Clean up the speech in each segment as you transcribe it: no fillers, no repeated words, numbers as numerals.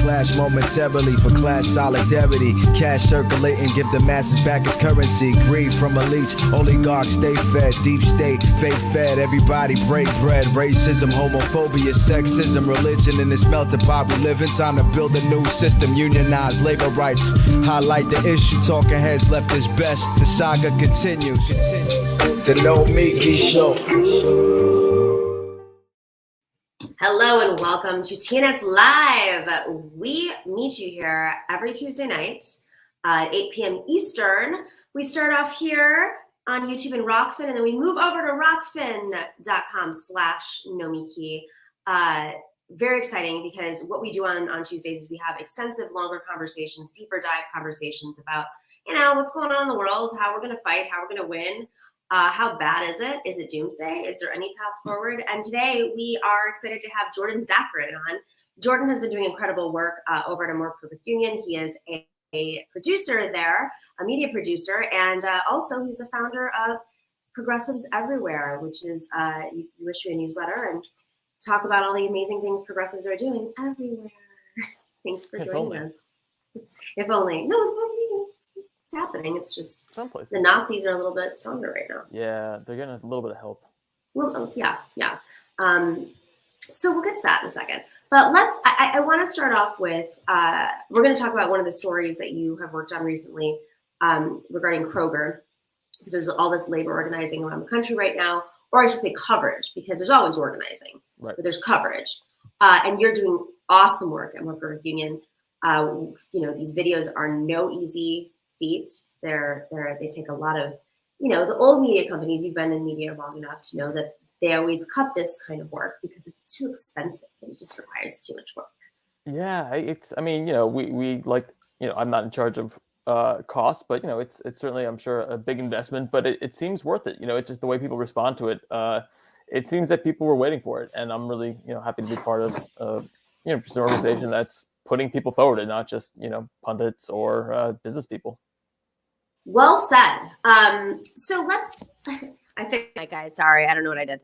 Clash momentarily for class solidarity. Cash circulating, give the masses back its currency. Greed from elites, oligarchs stay fed. Deep state, fake fed, everybody break bread. Racism, homophobia, sexism, religion in this melting pot we live in. Time to build a new system, unionize labor rights. Highlight the issue, talking heads left is best. The saga continues. The Nomiki Show. Hello and welcome to TNS Live. We meet you here every Tuesday night at 8 p.m. Eastern. We start off here on YouTube in Rockfin, and then we move over to rockfin.com/Nomiki. Very exciting, because what we do on Tuesdays is we have extensive, longer conversations, deeper dive conversations about, what's going on in the world, how we're going to fight, how we're going to win. How bad is it? Is it doomsday? Is there any path forward? And today we are excited to have Jordan Zakarin on. Jordan has been doing incredible work over at A More Perfect Union. He is a producer there, a media producer, and also he's the founder of Progressives Everywhere, which is you issue a newsletter and talk about all the amazing things progressives are doing everywhere. Thanks for joining us. If only. No, it's happening. It's just some places. The Nazis are a little bit stronger right now. Yeah, they're getting a little bit of help. Well, yeah. So we'll get to that in a second. But I want to start off with, we're going to talk about one of the stories that you have worked on recently regarding Kroger, because there's all this labor organizing around the country right now, or I should say coverage, because there's always organizing, right? But there's coverage. And you're doing awesome work at More Perfect Union. These videos are no easy feat. They take a lot of, the old media companies, you've been in media long enough to know that they always cut this kind of work because it's too expensive and it just requires too much work. Yeah, we like, I'm not in charge of costs, but it's certainly, I'm sure, a big investment, but it seems worth it. It's just the way people respond to it. It seems that people were waiting for it, and I'm really, happy to be part of just an organization that's putting people forward and not just, pundits or business people. Well said. So I think, my guys, sorry, I don't know what I did.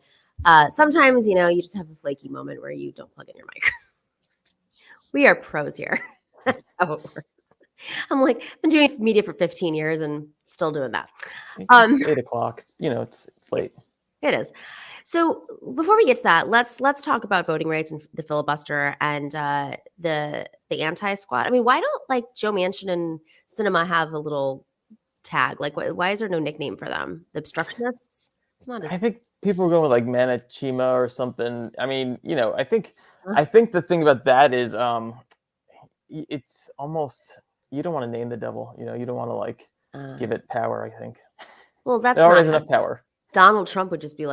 Sometimes, you just have a flaky moment where you don't plug in your mic. We are pros here. That's how it works. I'm like, I've been doing media for 15 years and still doing that. It's 8 o'clock, it's late. It is. So before we get to that, let's talk about voting rights and the filibuster and the anti-squad. I mean, why don't Joe Manchin and Sinema have a little tag? Why is there no nickname for them? The obstructionists? It's not as. I think people are going with Manachima or something. I mean, I think the thing about that is it's almost, you don't want to name the devil. You don't want to give it power, I think. Well, that's there already has enough power. Donald Trump would just be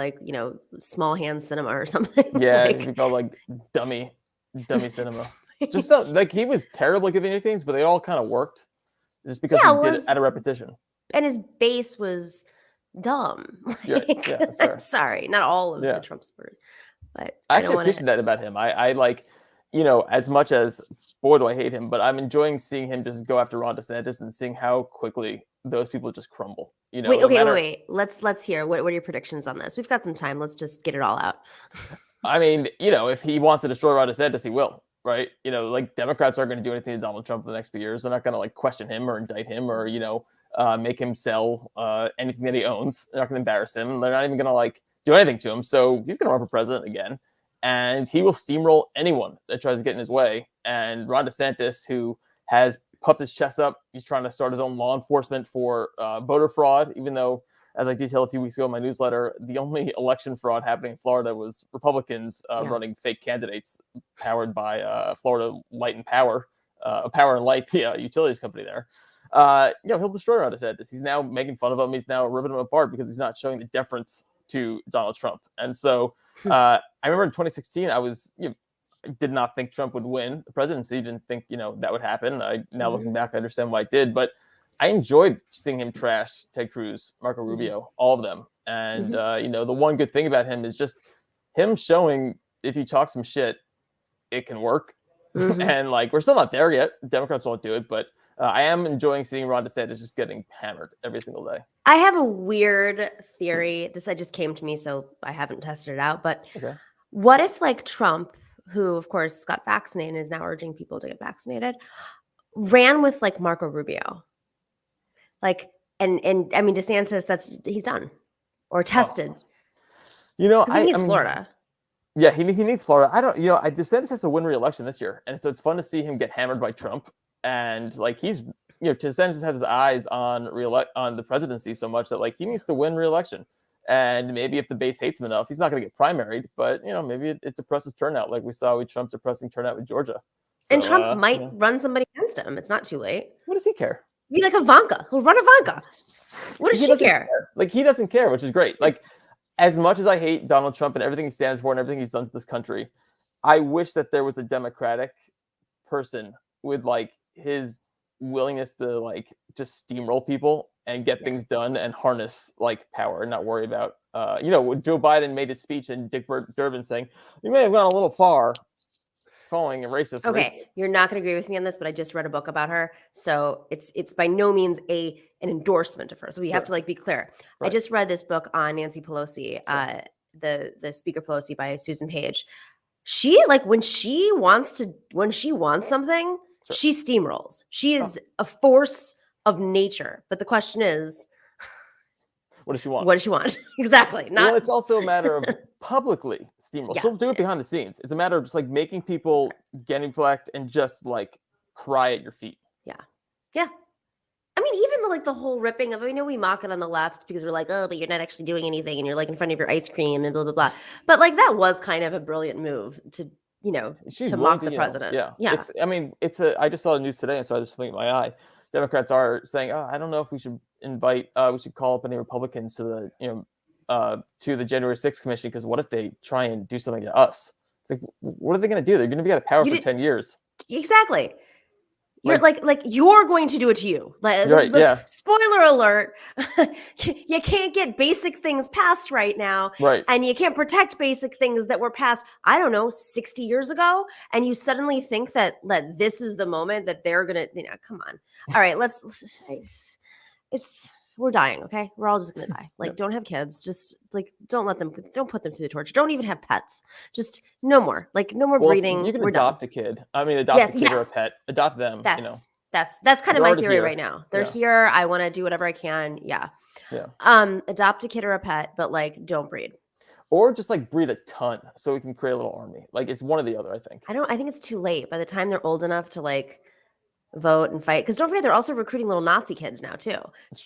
small hand cinema or something. Yeah, he'd be called dummy cinema. Just he was terrible at giving nicknames, but they all kind of worked just because he did it out of repetition. And his base was dumb. Yeah, that's fair. Sorry, not all of the Trump supporters, but I actually appreciate that about him. I as much as, boy, do I hate him, but I'm enjoying seeing him just go after Ron DeSantis and seeing how quickly those people just crumble. Wait. Let's hear. What are your predictions on this? We've got some time. Let's just get it all out. I mean, if he wants to destroy Ron DeSantis, he will, right? Democrats aren't going to do anything to Donald Trump in the next few years. They're not going to question him or indict him or, make him sell anything that he owns. They're not going to embarrass him. They're not even going to do anything to him. So he's going to run for president again. And he will steamroll anyone that tries to get in his way. And Ron DeSantis, who has puffed his chest up, he's trying to start his own law enforcement for voter fraud, even though, as I detailed a few weeks ago in my newsletter, the only election fraud happening in Florida was Republicans running fake candidates powered by Florida Light and Power, Power and Light, the utilities company there. He'll destroy Ron DeSantis. He's now making fun of him. He's now ripping him apart because he's not showing the deference to Donald Trump. And so I remember in 2016, I did not think Trump would win the presidency. Didn't think, that would happen. Now looking back, I understand why I did, but I enjoyed seeing him trash Ted Cruz, Marco Rubio, all of them. And, the one good thing about him is just him showing if you talk some shit, it can work. And we're still not there yet. Democrats won't do it, but I am enjoying seeing Ron DeSantis just getting hammered every single day. I have a weird theory. This just came to me, so I haven't tested it out. But What if like Trump, who of course got vaccinated and is now urging people to get vaccinated, ran with like Marco Rubio? Like, and I mean DeSantis, he's done or Oh, tested I because he needs mean, Florida. yeah, he needs Florida. I don't, DeSantis has to win re-election this year, and so it's fun to see him get hammered by Trump. And like DeSantis has his eyes on on the presidency so much that like he needs to win re-election. And maybe if the base hates him enough, he's not going to get primaried. But maybe it depresses turnout, like we saw with Trump depressing turnout with Georgia. So, And Trump might run somebody against him. It's not too late. what does he care? Be like Ivanka. He'll run Ivanka. What does she care? Like he doesn't care, which is great. Like as much as I hate Donald Trump and everything he stands for and everything he's done to this country, I wish that there was a Democratic person with like his willingness to like just steamroll people and get things done and harness like power and not worry about when Joe Biden made his speech and Dick Durbin saying, you may have gone a little far calling a racist. Okay, you're not going to agree with me on this, but I just read a book about her, so it's by no means an endorsement of her. So we have to like be clear. Right. I just read this book on Nancy Pelosi, the Speaker Pelosi by Susan Page. She like when she wants something, she steamrolls. She is a force of nature. But the question is, what does she want? What does she want? Exactly. Well, it's also a matter of publicly steamroll. Yeah. She'll do it behind the scenes. It's a matter of just like making people get inflect and just like cry at your feet. Yeah. I mean, even like the whole ripping of, I know we mock it on the left because we're like, oh, but you're not actually doing anything and you're like in front of your ice cream and blah, blah, blah. But like that was kind of a brilliant move to, to mock the president. Yeah. I just saw the news today and so I just blinked my eye. Democrats are saying, oh, I don't know if we should we should call up any Republicans to the January 6th commission because what if they try and do something to us? It's like, what are they going to do? They're going to be out of power for 10 years. Exactly. You're like you're going to do it to you. Like, right, yeah. Spoiler alert: you can't get basic things passed right now, right? And you can't protect basic things that were passed, I don't know, 60 years ago. And you suddenly think that this is the moment that they're gonna, come on. All right, we're dying, okay? We're all just gonna die. Like, don't have kids. Just like don't put them through the torture. Don't even have pets. Just no more. Like no more breeding. You can we're adopt done. a kid. I mean, adopt a kid or a pet. Adopt them. That's kind of my theory right now. They're here. I want to do whatever I can. Yeah. Adopt a kid or a pet, but like don't breed. Or just like breed a ton so we can create a little army. Like it's one or the other, I think. I think it's too late. By the time they're old enough to like vote and fight, because don't forget they're also recruiting little Nazi kids now too.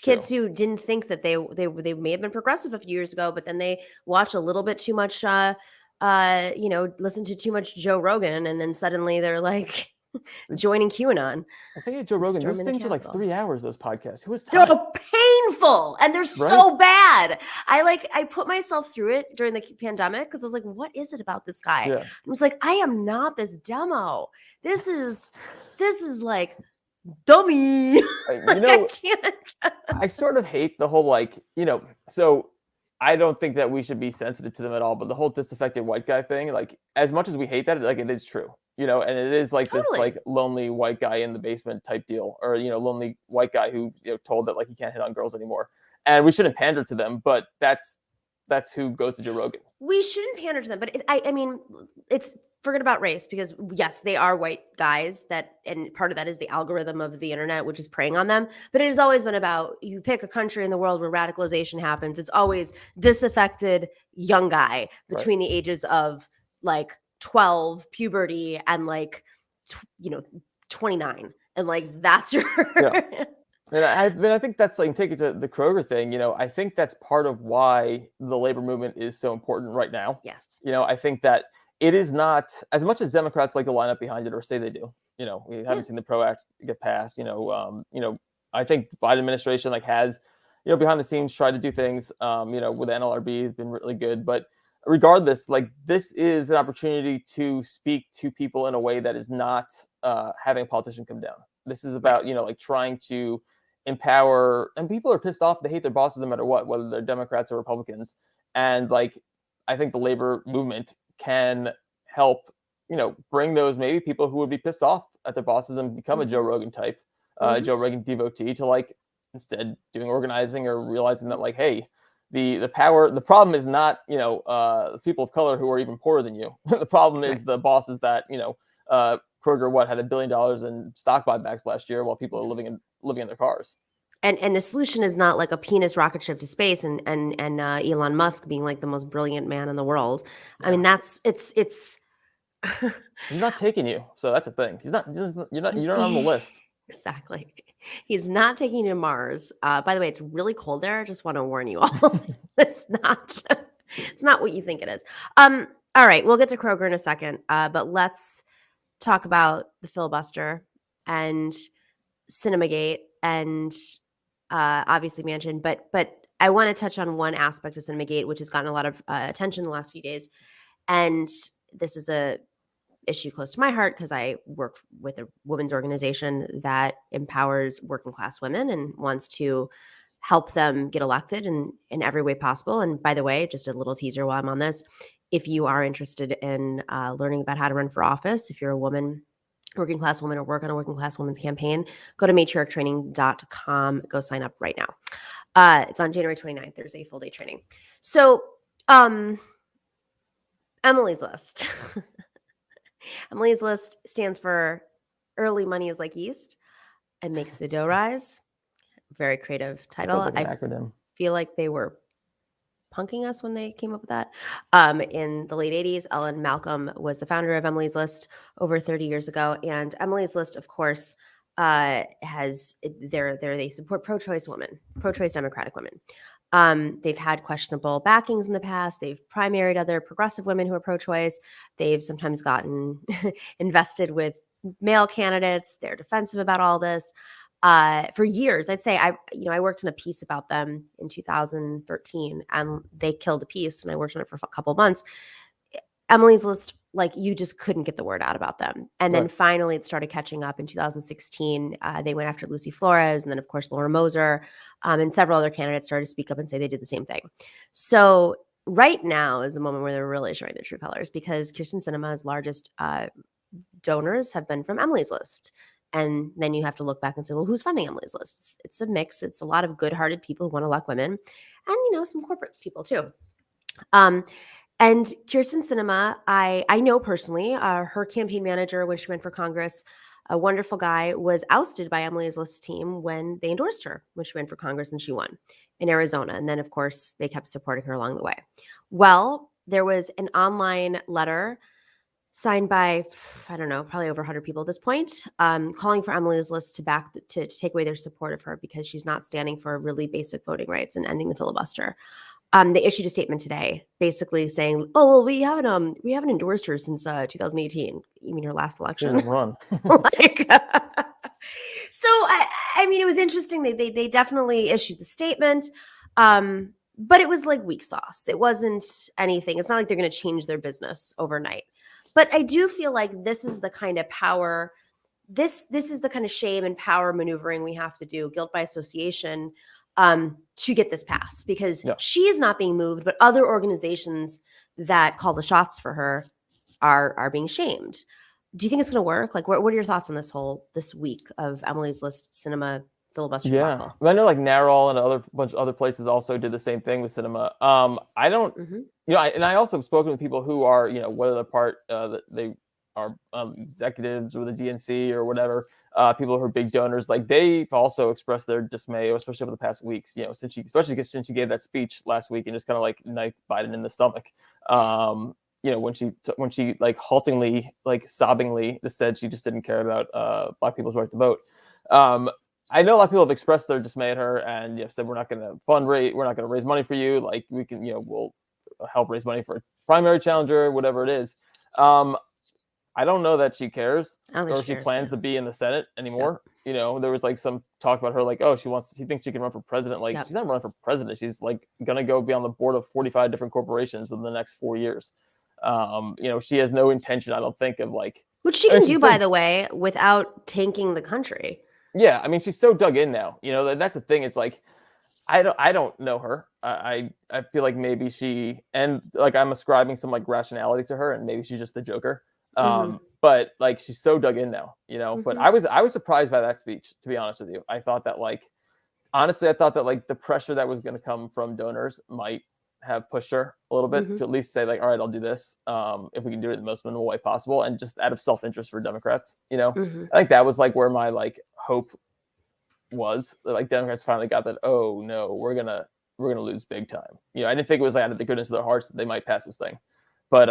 Kids who didn't think that they may have been progressive a few years ago, but then they watch a little bit too much listen to too much Joe Rogan, and then suddenly they're like joining QAnon. I think Joe Rogan, those things are like 3 hours, those podcasts. Who was they're painful and they're so bad. I put myself through it during the pandemic because I was like, what is it about this guy? I was like, I am not this demo. This is like dummy. I can't. I sort of hate the whole so I don't think that we should be sensitive to them at all, but the whole disaffected white guy thing, like as much as we hate that, like it is true, and it is like this like lonely white guy in the basement type deal, or lonely white guy who told that like he can't hit on girls anymore, and we shouldn't pander to them, but that's who goes to Joe Rogan. We shouldn't pander to them, but I mean, it's forget about race because yes, they are white guys and part of that is the algorithm of the internet, which is preying on them. But it has always been about you pick a country in the world where radicalization happens. It's always disaffected young guy between the ages of like 12, puberty, and like 29, and like that's your. And I think that's like, take it to the Kroger thing, I think that's part of why the labor movement is so important right now. Yes. I think that it is not as much as Democrats like to line up behind it or say they do. We haven't seen the PRO Act get passed. I think the Biden administration like has, behind the scenes tried to do things, with NLRB has been really good. But regardless, like this is an opportunity to speak to people in a way that is not having a politician come down. This is about, like trying to empower, and people are pissed off. They hate their bosses no matter what, whether they're Democrats or Republicans. And like, I think the labor movement can help, bring those maybe people who would be pissed off at their bosses and become a Joe Rogan type, Joe Rogan devotee to like instead doing organizing or realizing that like, hey, the power. The problem is not, the people of color who are even poorer than you. The problem is the bosses that, Kroger had $1 billion in stock buybacks last year while people are living in their cars. And the solution is not like a penis rocket ship to space and Elon Musk being like the most brilliant man in the world. Yeah. I mean, it's he's not taking you, so that's a thing. You're not on the list. Exactly. He's not taking you to Mars. By the way, it's really cold there. I just want to warn you all. It's not what you think it is. All right, we'll get to Kroger in a second, but let's talk about the filibuster and CinemaGate and obviously Manchin. But I want to touch on one aspect of CinemaGate, which has gotten a lot of attention in the last few days. And this is a issue close to my heart because I work with a women's organization that empowers working class women and wants to help them get elected in every way possible. And by the way, just a little teaser while I'm on this, if you are interested in learning about how to run for office, if you're a woman, working class woman, or work on a working class women's campaign, go to matriarchtraining.com. Go sign up right now. It's on January 29th. There's a full day training. So Emily's List. Emily's List stands for Early Money is Like Yeast and Makes the Dough Rise. Very creative title. Like an acronym. Feel like they were punking us when they came up with that. In the late 80s, Ellen Malcolm was the founder of Emily's List over 30 years ago. And Emily's List, of course, they support pro-choice women, pro-choice Democratic women. They've had questionable backings in the past. They've primaried other progressive women who are pro-choice. They've sometimes gotten invested with male candidates. They're defensive about all this. For years, I'd say I worked on a piece about them in 2013, and they killed a piece, and I worked on it for a couple of months. Emily's List, like, you just couldn't get the word out about them. And then finally it started catching up in 2016. They went after Lucy Flores, and then, of course, Laura Moser, and several other candidates started to speak up and say they did the same thing. So right now is a moment where they're really showing their true colors, because Kyrsten Sinema's largest donors have been from Emily's List. And then you have to look back and say, well, who's funding Emily's List? It's a mix. It's a lot of good-hearted people who want to elect women, and, some corporate people too. And Kyrsten Sinema, I know personally, her campaign manager when she went for Congress, a wonderful guy, was ousted by Emily's List team when they endorsed her when she went for Congress, and she won in Arizona. And then, of course, they kept supporting her along the way. Well, there was an online letter signed by, I don't know, probably over 100 people at this point, calling for Emily's List to take away their support of her because she's not standing for really basic voting rights and ending the filibuster. They issued a statement today, basically saying, "Oh well, we haven't endorsed her since 2018. You mean her last election? She doesn't run." So I mean, it was interesting. They definitely issued the statement, but it was like weak sauce. It wasn't anything. It's not like they're going to change their business overnight. But I do feel like this is the kind of power. This is the kind of shame and power maneuvering we have to do, guilt by association, to get this passed, because she is not being moved, but other organizations that call the shots for her are being shamed. Do you think it's going to work? Like, what are your thoughts on this week of Emily's List Sinema filibuster? Yeah, I know like NARAL and a bunch of other places also did the same thing with Sinema. I don't, and I also have spoken with people who are, whether they're part that they are executives or the DNC or whatever, people who are big donors, like they've also expressed their dismay, especially over the past weeks, especially since she gave that speech last week and just kind of like knifed Biden in the stomach. When she like haltingly, like sobbingly said she just didn't care about Black people's right to vote. I know a lot of people have expressed their dismay at her and said we're not going to fundraise, we're not going to raise money for you. Like we can, we'll help raise money for a primary challenger, whatever it is. I don't know that she cares or she plans to be in the Senate anymore. Yep. There was like some talk about her, like, oh, she thinks she can run for president. Like, she's not running for president. She's like going to go be on the board of 45 different corporations within the next 4 years. She has no intention, I don't think, of like, which she can do, by the way, without tanking the country. Yeah. I mean, she's so dug in now, that's the thing. It's like, I don't know her. I feel like maybe and like I'm ascribing some like rationality to her and maybe she's just the Joker. But like she's so dug in now, but I was surprised by that speech, to be honest with you. I thought that like honestly, I thought that like the pressure that was going to come from donors might have pushed her a little bit to at least say like, all right, I'll do this if we can do it in the most minimal way possible, and just out of self-interest for Democrats. I think that was like where my like hope was. Like Democrats finally got that. Oh no, we're gonna lose big time. I didn't think it was like out of the goodness of their hearts that they might pass this thing, but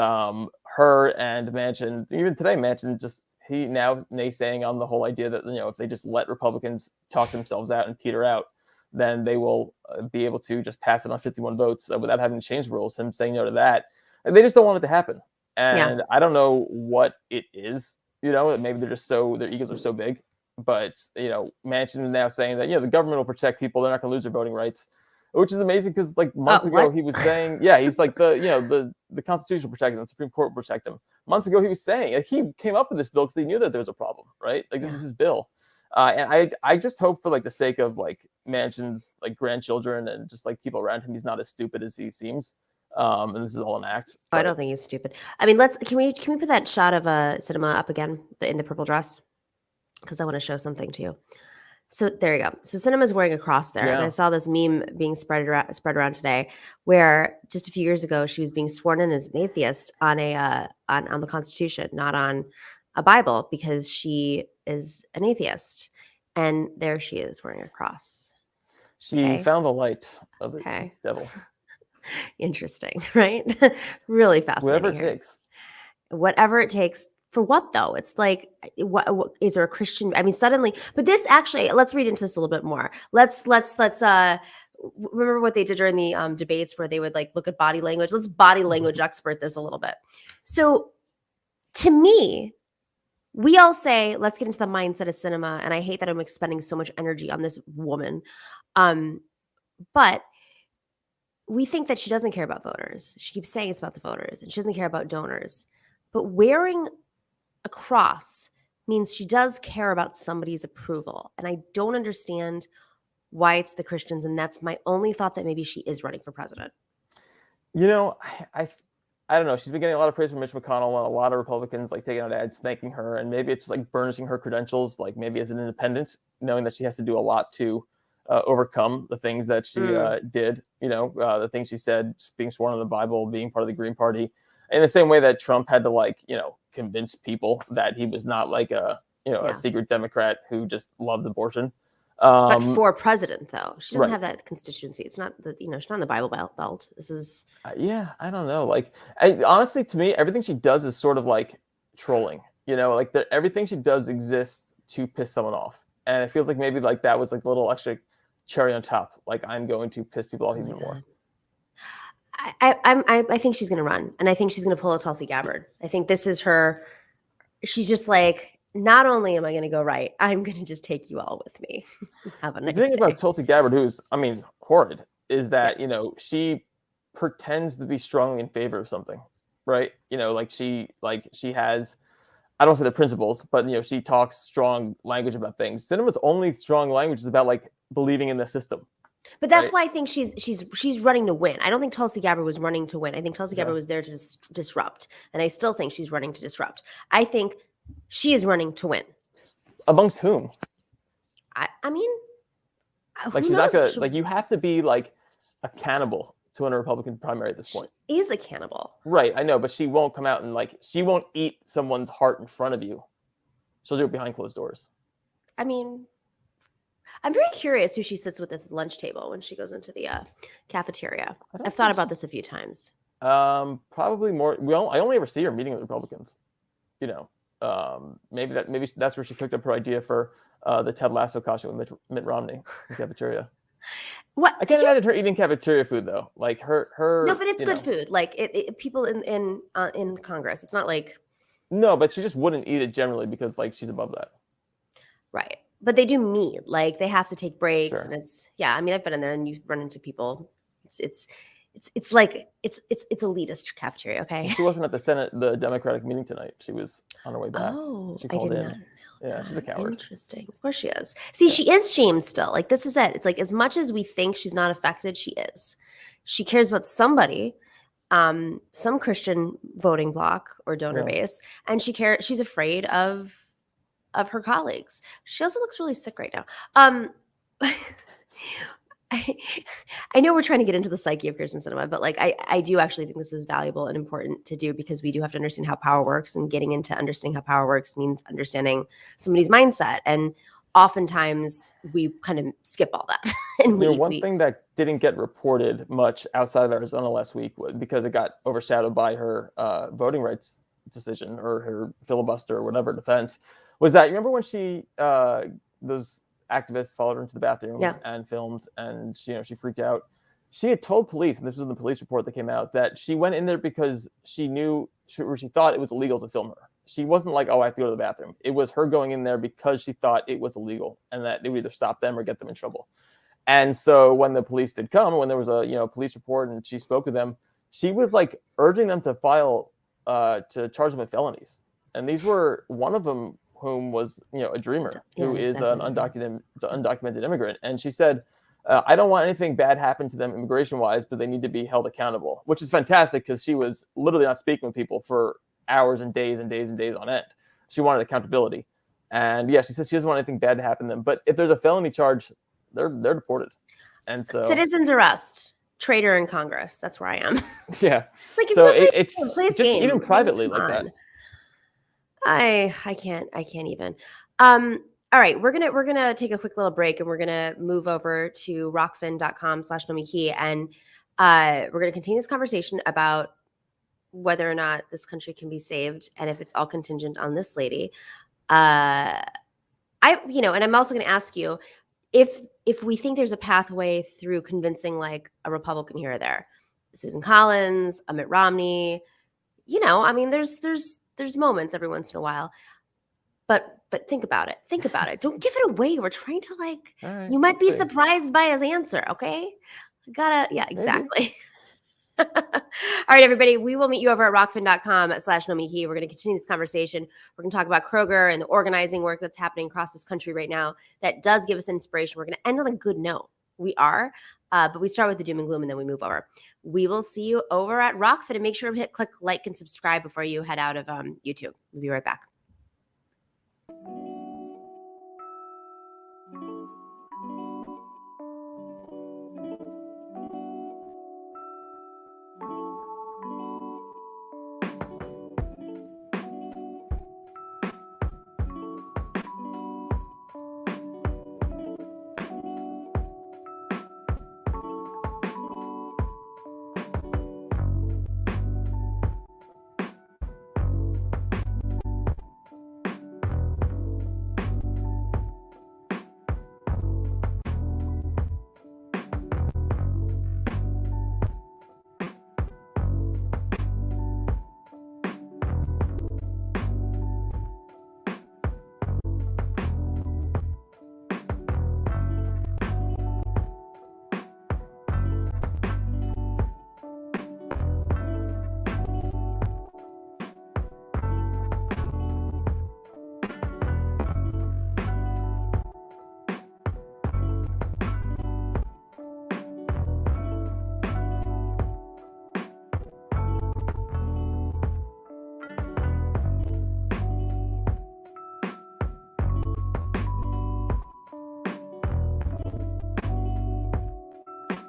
her and Manchin, even today, Manchin just he now naysaying on the whole idea that if they just let Republicans talk themselves out and peter out, then they will be able to just pass it on 51 votes without having to change rules. Him saying no to that, and they just don't want it to happen. And I don't know what it is. Maybe they're just their egos are so big. But Manchin is now saying that the government will protect people; they're not going to lose their voting rights, which is amazing because like months ago he was saying, he's like the Constitution will protect them, the Supreme Court will protect them. Months ago he was saying he came up with this bill because he knew that there was a problem, right? Like this is his bill, and I just hope for like the sake of like Manchin's like grandchildren and just like people around him, he's not as stupid as he seems. And this is all an act. I don't think he's stupid. I mean, can we put that shot of Sinema up again in the purple dress? Because I want to show something to you. So there you go. So Sinema's wearing a cross there. And I saw this meme being spread around today where just a few years ago she was being sworn in as an atheist on on the Constitution, not on a Bible, because she is an atheist. And there she is wearing a cross. She found the light of the devil. Interesting, right? Really fascinating. Whatever it takes. Whatever it takes. For what though? It's like, what is there a Christian? I mean, suddenly, but this actually, let's read into this a little bit more. Let's remember what they did during the debates where they would like look at body language. Let's body language expert this a little bit. So to me, we all say, let's get into the mindset of Sinema. And I hate that I'm expending so much energy on this woman. But we think that she doesn't care about voters. She keeps saying it's about the voters and she doesn't care about donors. But wearing a cross means she does care about somebody's approval. And I don't understand why it's the Christians. And that's my only thought, that maybe she is running for president. I don't know. She's been getting a lot of praise from Mitch McConnell and a lot of Republicans like taking out ads thanking her. And maybe it's like burnishing her credentials, like maybe as an independent, knowing that she has to do a lot to overcome the things that she did, the things she said, being sworn on the Bible, being part of the Green Party. In the same way that Trump had to convince people that he was not like a secret Democrat who just loved abortion. But for president, though, she doesn't have that constituency. It's not she's not in the Bible Belt. This is I don't know. Like, honestly, to me, everything she does is sort of like trolling. Everything she does exists to piss someone off, and it feels like maybe like that was like a little extra cherry on top. Like, I'm going to piss people off even more. I think she's going to run, and I think she's going to pull a Tulsi Gabbard. I think this is her. She's just like, not only am I going to go right, I'm going to just take you all with me. Have a nice day. The thing about Tulsi Gabbard, who's, horrid, is that, she pretends to be strongly in favor of something, right? She has, I don't say the principles, but, she talks strong language about things. Sinema's only strong language is about, believing in the system. But that's why I think she's running to win. I don't think Tulsi Gabbard was running to win. I think Tulsi Gabbard was there to disrupt. And I still think she's running to disrupt. I think she is running to win. Amongst whom? I mean, she's not gonna, you have to be like a cannibal to win a Republican primary at this point. She is a cannibal. Right, I know, but she won't come out and she won't eat someone's heart in front of you. She'll do it behind closed doors. I mean, I'm very curious who she sits with at the lunch table when she goes into the cafeteria. I've thought about this a few times. Probably more. I only ever see her meeting with Republicans. Maybe that's where she cooked up her idea for the Ted Lasso costume with Mitt Romney in the cafeteria. What? I can't imagine her eating cafeteria food though. Like her. No, but it's good food. Like people in Congress. It's not like. No, but she just wouldn't eat it generally because she's above that. Right. But they do meet, they have to take breaks, and it's I've been in there and you run into people. It's elitist cafeteria. Okay. She wasn't at the Democratic meeting tonight. She was on her way back. Oh, she called I did in. not know. Yeah, she's a coward. Interesting. Of course she is. See, she is shamed still. This is it. It's as much as we think she's not affected, she is. She cares about somebody, some Christian voting bloc or donor base, and she's afraid of her colleagues. She also looks really sick right now. I know we're trying to get into the psyche of Kyrsten Sinema, but like I do actually think this is valuable and important to do because we do have to understand how power works, and getting into understanding how power works means understanding somebody's mindset. And oftentimes we kind of skip all that. And One thing that didn't get reported much outside of Arizona last week because it got overshadowed by her voting rights decision or her filibuster or whatever defense was that, you remember when she those activists followed her into the bathroom and filmed, and she freaked out. She had told police, and this was in the police report that came out, that she went in there because she thought it was illegal to film her. She wasn't like, oh, I have to go to the bathroom. It was her going in there because she thought it was illegal and that it would either stop them or get them in trouble. And so when the police did come, when there was a police report and she spoke with them, she was like urging them to file to charge them with felonies. And these were, one of them whom was a dreamer who is an undocumented immigrant. And she said, I don't want anything bad happen to them immigration wise, but they need to be held accountable, which is fantastic because she was literally not speaking with people for hours and days and days and days on end. She wanted accountability. And she says she doesn't want anything bad to happen to them. But if there's a felony charge, they're deported. And so citizens arrest, traitor in Congress. That's where I am. Yeah. Like, so it's just even privately like that. I can't even. All right, we're gonna take a quick little break, and we're gonna move over to rockfin.com/Nomiki, and we're gonna continue this conversation about whether or not this country can be saved, and if it's all contingent on this lady. And I'm also gonna ask you if we think there's a pathway through convincing like a Republican here or there, Susan Collins, Mitt Romney. There's moments every once in a while, but think about it. Think about it. Don't give it away. We're trying to you might be surprised by his answer. Okay. Exactly. All right, everybody, we will meet you over at rockfin.com/Nomiki. We're going to continue this conversation. We're going to talk about Kroger and the organizing work that's happening across this country right now that does give us inspiration. We're going to end on a good note. We are, but we start with the doom and gloom and then we move over. We will see you over at Rockfin, and make sure to click like and subscribe before you head out of YouTube. We'll be right back.